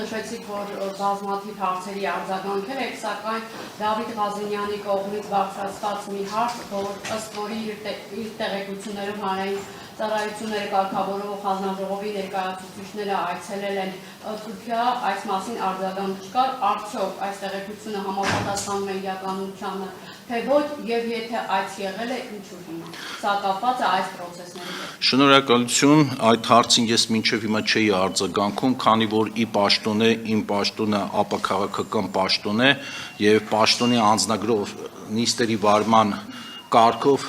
նշեցիք, որ բազմաթիվ հարցերի արձագանքել եք, սակայն Դավիթ Ղազենյանի կողմից բարձրացված մի հարց, որ ըստ որի իր տեղեկություններում հանրային ծառայությունները կարգավորող հանձնաժողովի ներկայացուցիչները այցելել են Թուրքիա, այս մասին արձագանք չկար, արդյոք այս տեղեկությունը համապատասխանում է իրականությանը, թե ոչ, եւ եթե այս եղել է, ինչու հիմա։ Սա կապված է այս process-ների հետ։ Շնորհակալություն, այդ հարցին ես մինչև հիմա չէի արձագանքում, քանի որ իմ պաշտոնը ապաքաղաքական պաշտոն է եւ պաշտոնի անձնագրով նիստերի վարման կարգով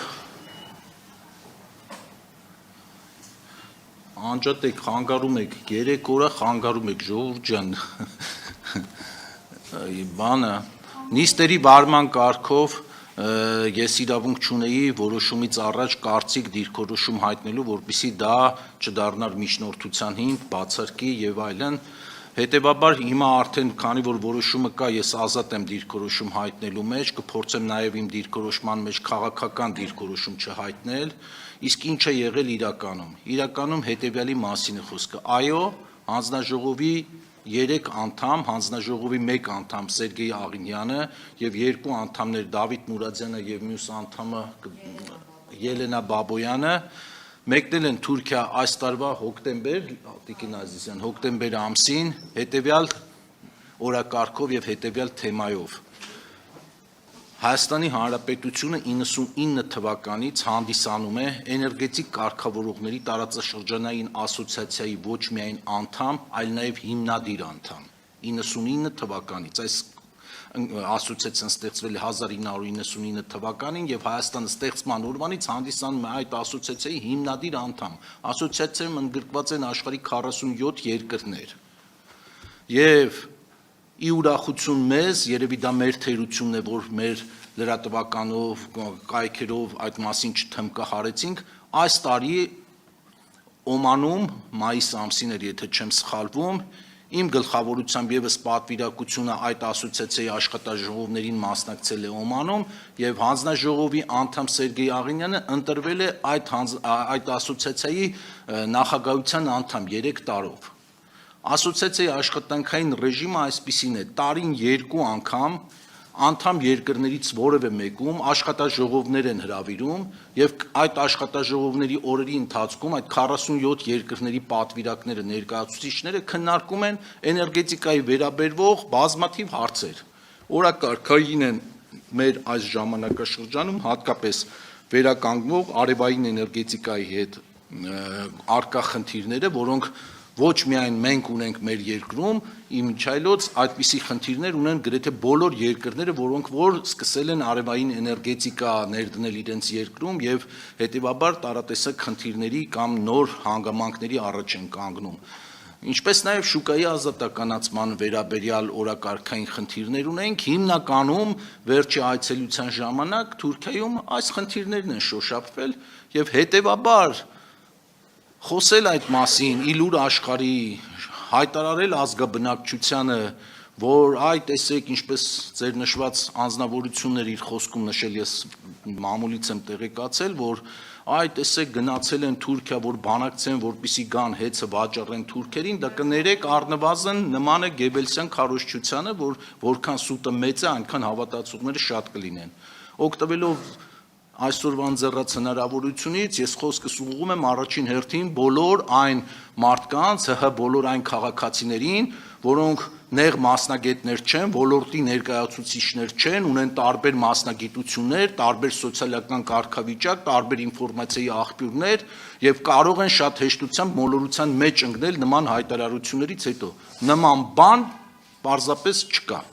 անջատեք, խանգարում եք, 3 օր խանգարում եք, ժողովուրդ ջան, բանը, նիստերի վարման կարգով ես իրավունք չունեի որոշումից առաջ կարծիք դիրքորոշում հայտնելու, որպեսզի դա չդառնար միջնորդության հիմք, բացարկի եւ այլն, հետեւաբար հիմա արդեն քանի որ որոշումը կա, ես ազատ եմ դիրքորոշում հայտնելու մեջ, կփորձեմ նաեւ իմ դիրքորոշման մեջ քաղաքական դիրքորոշում չհայտնել, իսկ ինչ է եղել իրականում։ Իրականում հետեւյալի մասին է խոսքը։ Այո, հանձնաժողովի 3 անդամ, հանձնաժողովի 1 անդամ Սերգեյ Աղինյանը եւ 2 անդամներ Դավիթ Մուրադյանը եւ մյուս անդամը Ելենա Բաբոյանը մեկնել են Թուրքիա այս տարվա հոկտեմբեր ամսին հետեւյալ օրակարգով եւ հետեւյալ թեմայով։ Հայաստանի Հանրապետությունը 99 թվականից հանդիսանում է էներգետիկ կարգավորողների տարածաշրջանային ասոցիացիայի ոչ միայն անդամ, այլ նաև հիմնադիր անդամ։ 99 թվականից այս ասոցիացիան ստեղծվել է 1999 թվականին եւ Հայաստանը ստեղծման օրվանից հանդիսանում է այդ ասոցիացիայի հիմնադիր անդամ։ Ասոցիացիայում ընդգրկված են աշխարհի 47 երկրներ։ Եվ ի ուրախություն մեզ, երևի դա մեր թերությունն է, որ մեր լրատվականով, կայքերով այդ մասին չթմկահարեցինք, այս տարի Օմանում, մայիս ամսին էր, եթե չեմ սխալվում, իմ գլխավորությամբ եւս պատվիրակությունը այդ ասոցիացիայի աշխատաժողովներին մասնակցել է Օմանում եւ հանձնաժողովի անդամ Սերգեյ Աղինյանը ընտրվել է այդ ասոցիացիայի նախագահության անդամ 3 տարով։ Ասոցիացիայի աշխատանքային ռեժիմը այսպիսին է. տարին 2 անգամ անդամ երկրներից որևէ մեկում աշխատաժողովներ են հրավիրում եւ այդ աշխատաժողովների օրերի ընթացքում այդ 47 երկրների պատվիրակները, ներկայացուցիչները քննարկում են էներգետիկայի վերաբերվող բազմաթիվ հարցեր։ Օրակարգային են մեր այս ժամանակաշրջանում հատկապես վերականգնող արևային էներգետիկայի հետ արկա խնդիրները, որոնք ոչ միայն մենք ունենք մեր երկրում, իմիջայլոց այդպիսի խնդիրներ ունեն գրեթե բոլոր երկրները, որոնք որ սկսել են արևային էներգետիկա ներդնել իրենց երկրում եւ հետեւաբար տարատեսակ խնդիրների կամ նոր հանգամանքների առաջ են կանգնում։ Ինչպես նաեւ շուկայի ազատականացման վերաբերյալ օրակարգային խնդիրներ ունենք, հիմնականում վերջի այցելության ժամանակ Թուրքիայում այս խնդիրներն են շոշափվել եւ հետեւաբար խոսել այդ մասին, իլուր աշխարհի հայտարարել ազգաբնակչությանը, որ այ տեսեք ինչպես ձեր նշված անձնավորություններ իր խոսքում նշել, ես մամուլից եմ տեղեկացել, որ այ տեսեք գնացել են Թուրքիա, որ բանակցեն, որպեսի գան հեծը վաճառեն թուրքերին, դա կներեք առնվազն նման է Գեբելսյան քարոզչությանը, որ որքան սուտը մեծ է, այնքան հավատացողները շատ կլինեն։ Օգտվելով այսօրվա ընձեռած հնարավորությունից ես խոսքս ուղղում եմ առաջին հերթին բոլոր այն մարդկանց, բոլոր այն քաղաքացիներին, որոնք նեղ մասնագետներ չեն, ոլորտի ներկայացուցիչներ չեն, ունեն տարբեր մասնագիտություններ, տարբեր սոցիալական կարգավիճակ, տարբեր ինֆորմացիայի աղբյուրներ եւ կարող են շատ հեշտությամբ մոլորության մեջ ընկնել նման հայտարարություններից հետո։ Նման բան պարզապես չկա։